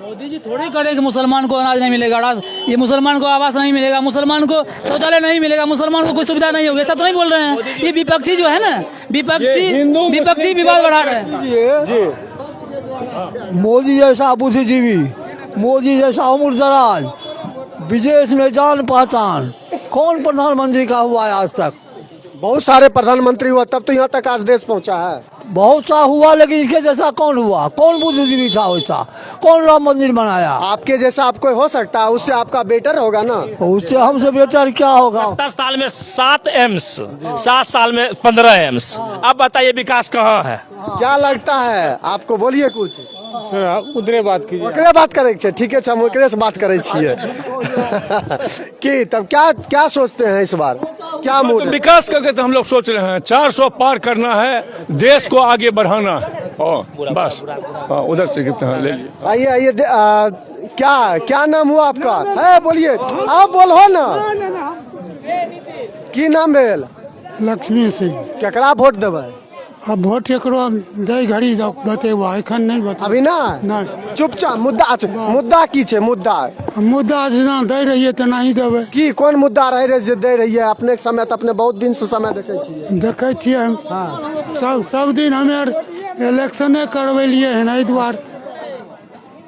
मोदी जी थोड़ी करे कि मुसलमान को अनाज नहीं मिलेगा, ये मुसलमान को आवास नहीं मिलेगा, मुसलमान को शौचालय नहीं मिलेगा, मुसलमान को कोई सुविधा नहीं होगी, ऐसा तो नहीं बोल रहे हैं। ये विपक्षी जो है ना, विपक्षी विवाद बढ़ा रहे हैं। मोदी जैसा बुद्धिजीवी, मोदी जैसा उम्रदराज, विदेश में जान पहचान, कौन प्रधानमंत्री का हुआ है आज तक? बहुत सारे प्रधानमंत्री हुआ तब तो यहाँ तक आज देश पहुँचा है। बहुत सा हुआ, लेकिन इसके जैसा कौन हुआ? कौन बुद्धिजीवी था वैसा? कौन राम मंदिर बनाया? आपके जैसा आपको हो सकता है, उससे आपका बेटर होगा ना। तो उससे हमसे बेटर क्या होगा? 70 साल में 7 एम्स, 7 साल में 15 एम्स। अब बताइए विकास कहाँ है? क्या लगता है आपको, बोलिए कुछ। उधरे बात कीजिए। ओकरे बात करे के छै, ठीक है, हम ओकरे से बात करे छियै। कि तब क्या सोचते हैं इस बार, क्या मूड है? विकास करके तो हम लोग सोच रहे हैं 400 पार करना है, देश को आगे बढ़ाना है। बस उधर से कितना ले लीजिए। आइए क्या नाम हुआ आपका? है बोलिए, आप बोलो ना। की नाम भेल? लक्ष्मी सिंह। केकरा वोट देबै? अब वोट एकरो दे घड़ी बतेबा, एखन नहीं बता। अभी ना चुपचाप मुद्दा की छै? मुद्दा जेना दे रहिए तेना ही देबै। की कोन मुद्दा रहे जे दे रहिए? अपने के समय तो अपने बहुत दिन से समय देखे छियै हम। सब दिन हमे इलेक्शने करवेलिए है, एहि दुआरे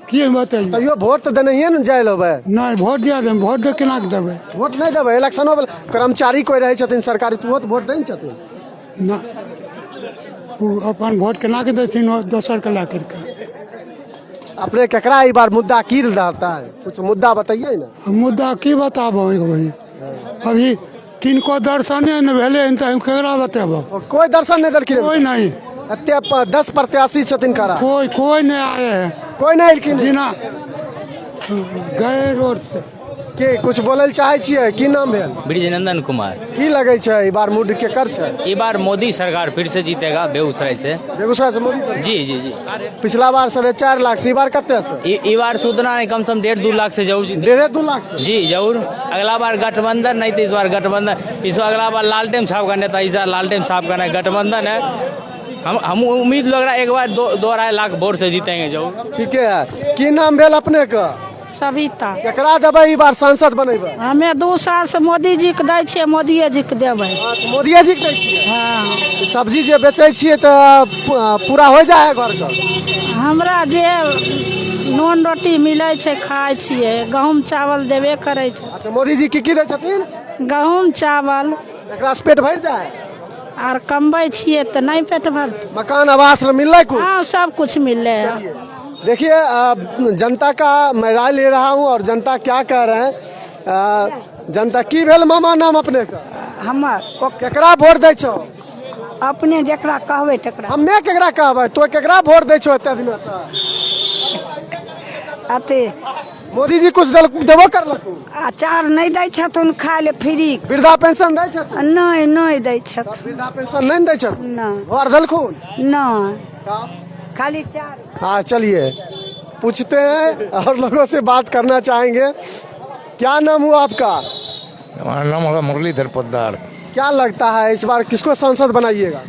की बताइए। तैयो वोट तो देने ने जाए लेबै? नहीं, वोट दिया देबै। वोट दे केना देबै? वोट नहीं देबै? इलेक्शनो कर्मचारी कोई रहे छथिन सरकारी, तो वोट दै छथिन ना। अपन वोट केना के देथिन दोसर के ला करके? अपने केकरा ई बार मुद्दा की रहता है? कुछ मुद्दा बताइए ना। मुद्दा की बताबो भाई? अभी किनको दर्शने न भेले त हम केकरा बतेबो? कोई दर्शन नहीं देलखिन? कोई नहीं। 10 प्रत्याशी छथिन खड़ा, कोई नहीं आए हैं। कोई नहीं एलखिन? बिना गए रोड से। के कुछ बोलल चाहे छियै? की नाम भेल? ब्रिजनंदन कुमार। की लगे छै ई बार मूड के कर छै? ई बार मोदी सरकार फिर से जीतेगा बेगूसराय से। बेगूसराय से मोदी सरकार? जी। पिछला बार 4.5 लाख से, ई बार कते से? ई बार सुधना नहीं, कम से कम 1.5-2 लाख से जरूर जीते। 1.5-2 लाख से? जी जरूर। अगला बार गठबंधन नहीं तो इस बार गठबंधन, इस बार अगला बार लालटेन छाप का नेता, इस बार लालटेन छाप का नहीं, गठबंधन है। हम उम्मीद लग रहा है एक बार 2-2.5 लाख वोट से जीतेंगे जरूर। ठीक है। की नाम भेल अपने का? सविता। केकरा देबै ई बार सांसद बनेबै? हमे 2 साल से मोदी जी के दै छियै, मोदिये जी के देबै। मोदिये जी के दै छियै? हाँ। सब्जी जे बेचै छियै तऽ पूरा हो जाए है घर का? हमरा जे नून रोटी मिलै छै खाइ छियै, गहूँम चावल देबे करै छै। अच्छा, मोदी जी की दै छथिन? गहूँम चावल। एकरा से पेट भरि जाए? आर कमबै छियै तऽ नहीं पेट भरतै। मकान आवास मिललै कुछ? हाँ, सब कुछ मिलले है। देखिए जनता का मैं राय ले रहा हूँ और जनता क्या कह रहे हैं। जनता की भेल मामा नाम अपने का? हमर केकरा वोट दै छौ? अपने जेकरा कहबै तकरा। हमे केकरा कहबै? तो केकरा वोट दै छौ एते दिन से? अते मोदी जी कुछ देबो करलखुन? अचार नहीं दै छथुन खाय ले फ्री। वृद्धा पेंशन दै छथुन? नहीं दै छथुन। वृद्धा पेंशन नहीं दै छथुन? नहीं। घर देलखुन? नहीं, खाली चार। हाँ, चलिए पूछते हैं और लोगों से बात करना चाहेंगे। क्या नाम हुआ आपका? हमारा नाम होगा मुरलीधर पोद्दार। क्या लगता है इस बार किसको सांसद बनाइएगा?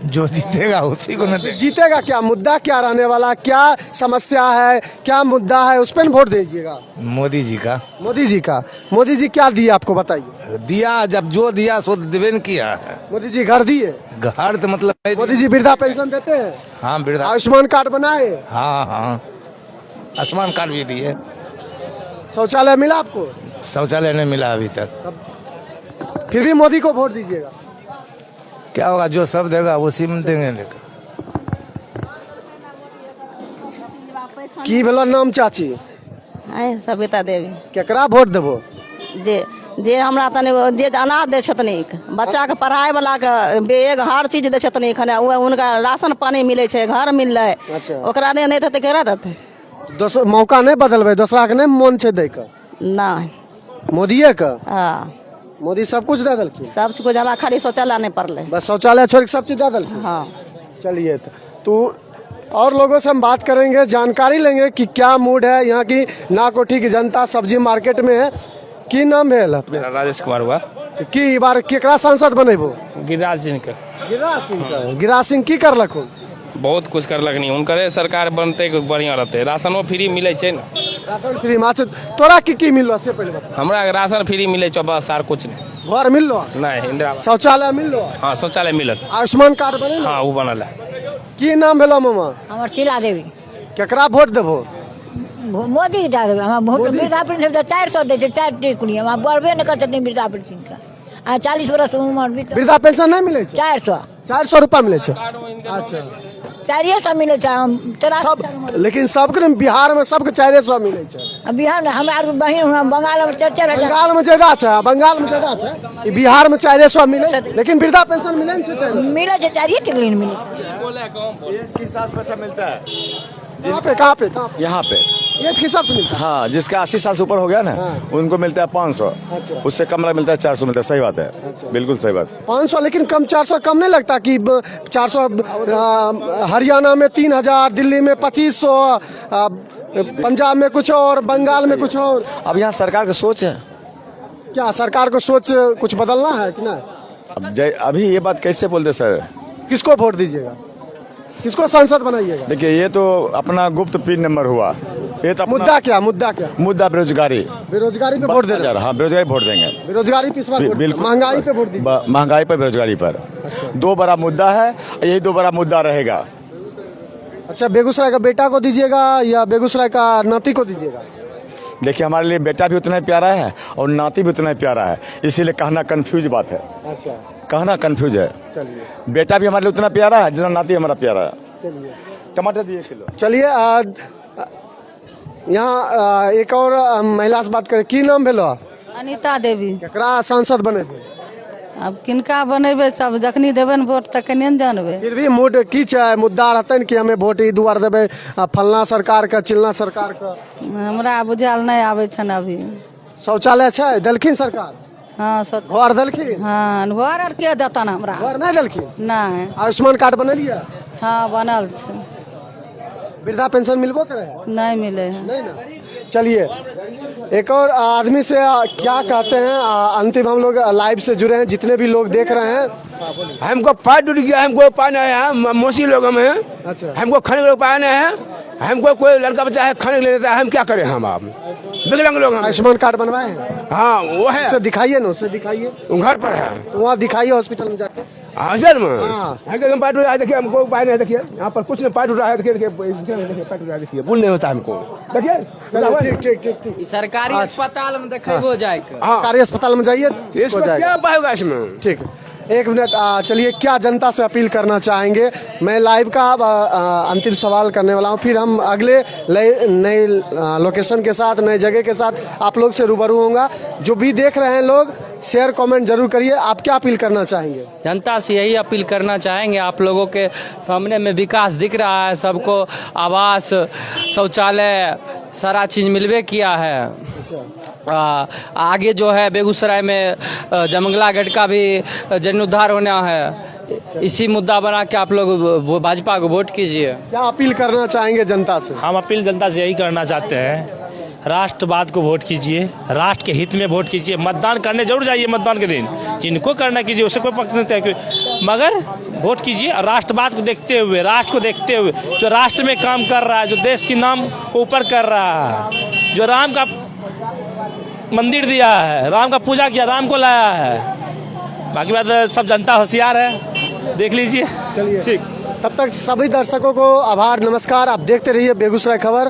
जो जीतेगा उसी को न दे। जीतेगा क्या? मुद्दा क्या रहने वाला, क्या समस्या है, क्या मुद्दा है, उस पर वोट दीजिएगा? मोदी जी का। मोदी जी का? मोदी जी क्या दिया आपको बताइए? दिया, जब जो दिया सो देवे न किया है। मोदी जी घर दिए? घर तो मतलब मोदी जी वृद्धा पेंशन देते हैं? हाँ, वृद्धा। आयुष्मान कार्ड बनाए? हाँ, आयुष्मान कार्ड भी दिए। शौचालय मिला आपको? शौचालय नहीं मिला अभी तक। फिर भी मोदी को वोट दीजिएगा? क्या होगा, जो सब देगा उसी में देंगे। की भेलो नाम चाची? सविता देवी। केकरा वोट देबो? जे हमरा तनी जे अनाज दे छथिन, बच्चा के पढ़ाई वाला के बैग हर चीज दे छथिन, उनका राशन पानी मिले छै, घर मिलले। ओकरा दे नहीं देते केकरा देते? दोसर मौका नहीं बदलबे? दूसरा के नहीं मन छै दे के? नहीं, मोदीए का? हाँ, मोदी सब कुछ दे देलखिन? सब कुछ। हमरा खाली शौचालय नहीं पड़ले, बस शौचालय छोड़ के सब चीज दे देलखिन? हाँ। चलिए तो और लोगों से हम बात करेंगे, जानकारी लेंगे कि क्या मूड है यहाँ की नाकोठी की जनता सब्जी मार्केट में है। की नाम है? मेरा राजेश कुमार हुआ। की बार केकरा सांसद बनेबो? गिरिराज सिंह का। गिरिराज सिंह का? गिरिराज सिंह की करलखुन? बहुत कुछ करलक नहीं उनकर सरकार बनते बढ़िया रहते राशनो फ्री मिले छे ना राशन फ्री में अच्छा तोरा की मिल से पहले बता हमरा राशन फ्री मिले छो बस आर कुछ नहीं घर मिल लो नहीं इंदिरा शौचालय मिल लो हाँ शौचालय मिलल आयुष्मान कार्ड बने हाँ वो बनल है की नाम भेलो मामा हमर शीला देवी केकरा वोट देबो मोदी के दे देबै हमरा वोट वृद्धा पेंशन तो 400 दे छै 4 टिकुड़ी हम बढ़बे न कर छथिन वृद्धा पेंशन का आ 40 वर्ष उम्र वृद्धा पेंशन नहीं मिले छै 400 रुपया मिले छै अच्छा 400 मिले छै तोरा सब लेकिन सबके बिहार में सबके 400 मिले छै बिहार में हमरा बहिन हमरा बंगाल में 4000 बंगाल में ज्यादा छै बंगाल में ज्यादा छै बिहार में 400 मिले लेकिन वृद्धा पेंशन मिले छै मिले छै 4 टिकुड़ी मिले एज के हिसाब से पैसा मिलता है कहाँ पे यहाँ पे एज के हिसाब से मिलता है हाँ जिसका 80 साल से ऊपर हो गया ना उनको मिलता है 500 अच्छा। उससे कम मिलता है 400 मिलता है सही बात है बिल्कुल सही बात 500 लेकिन कम 400 कम नहीं लगता कि 400 हरियाणा में 3000 दिल्ली में 2500 पंजाब में कुछ और बंगाल में कुछ और अब यहाँ सरकार की सोच है क्या सरकार को सोच कुछ बदलना है कि ना अब अभी ये बात कैसे बोलते सर किसको वोट दीजिएगा किसको सांसद बनाइएगा देखिए ये तो अपना गुप्त पिन नंबर हुआ ये तो मुद्दा क्या मुद्दा बेरोजगारी पे वोट दे हाँ बेरोजगारी वोट देंगे बेरोजगारी किस बार बिल्कुल महंगाई पे वोट दीजिए महंगाई पर बेरोजगारी पर दो बड़ा मुद्दा है यही दो बड़ा मुद्दा रहेगा अच्छा बेगूसराय का बेटा को दीजिएगा या बेगूसराय का नाती को दीजिएगा देखिए हमारे लिए बेटा भी उतना ही प्यारा है और नाती भी उतना ही प्यारा है इसीलिए कहना कंफ्यूज बात है अच्छा कहना कंफ्यूज है चलिए बेटा भी हमारे लिए उतना प्यारा है जितना नाती हमारा प्यारा है चलिए टमाटर दिए किलो चलिए यहाँ एक और महिला से बात करें की नाम भेलो अनीता देवी केकरा सांसद बने अब किनका बनेबे सब जखनी देबे न वोट त केने न जानबे फिर भी मूड की छै मुद्दा रहते कि हमें वोट ई दुआर देबे फलना सरकार का चिलना सरकार का हमरा बुझाल नहीं आवे छन अभी शौचालय छै देलखिन सरकार हाँ घर देलखिन हाँ घर आर के देतन हमरा घर नहीं देलखिन नहीं आयुष्मान कार्ड बनलिए हाँ बनल छै वृद्धा पेंशन मिलबो करे नहीं मिले है नहीं ना चलिए एक और आदमी से क्या कहते हैं अंतिम हम लोग लाइव से जुड़े हैं जितने भी लोग देख रहे हैं हमको पार टूट गया हमको पार नहीं है मौसी लोग हम हैं अच्छा हमको खाने के लोग पाए नहीं है हमको कोई लड़का बच्चा है खाने के लिए देता है हम क्या करें हम आप विकलांग लोग हम आयुष्मान कार्ड बनवाए हैं हाँ वो है उसे दिखाइए ना उसे दिखाइए घर पर है तो वहाँ दिखाइए हॉस्पिटल में जाके हाजिर में हाँ। हम पार टूट देखिए हमको उपाय नहीं देखिए यहाँ पर कुछ नहीं पार टूट रहा है देखिए पार टूट रहा है देखिए भूल नहीं होता हमको देखिए ठीक सरकारी अस्पताल में देखेबो जाए सरकारी अस्पताल में जाइए इसमें क्या उपाय होगा इसमें ठीक एक मिनट चलिए क्या जनता से अपील करना चाहेंगे मैं लाइव का अंतिम सवाल करने वाला हूं फिर हम अगले नए लोकेशन के साथ नए जगह के साथ आप लोग से रूबरू होऊंगा जो भी देख रहे हैं लोग शेयर कमेंट जरूर करिए आप क्या अपील करना चाहेंगे जनता से यही अपील करना चाहेंगे आप लोगों के सामने में विकास दिख रहा है सबको आवास शौचालय सारा चीज मिलवे किया है आगे जो है बेगूसराय में जमंगला गेट का भी जीर्णोद्धार होना है इसी मुद्दा बना के आप लोग भाजपा को वोट कीजिए क्या अपील करना चाहेंगे जनता से हम अपील जनता से यही करना चाहते हैं राष्ट्रवाद को वोट कीजिए राष्ट्र के हित में वोट कीजिए मतदान करने जरूर जाइए मतदान के दिन जिनको करना कीजिए उससे कोई पक्ष नहीं है मगर वोट कीजिए और राष्ट्रवाद को देखते हुए राष्ट्र को देखते हुए जो राष्ट्र में काम कर रहा है जो देश के नाम को ऊपर कर रहा है जो राम का मंदिर दिया है राम का पूजा किया राम को लाया है बाकी बात सब जनता होशियार है देख लीजिए चलिए ठीक तब तक सभी दर्शकों को आभार नमस्कार आप देखते रहिए बेगूसराय खबर।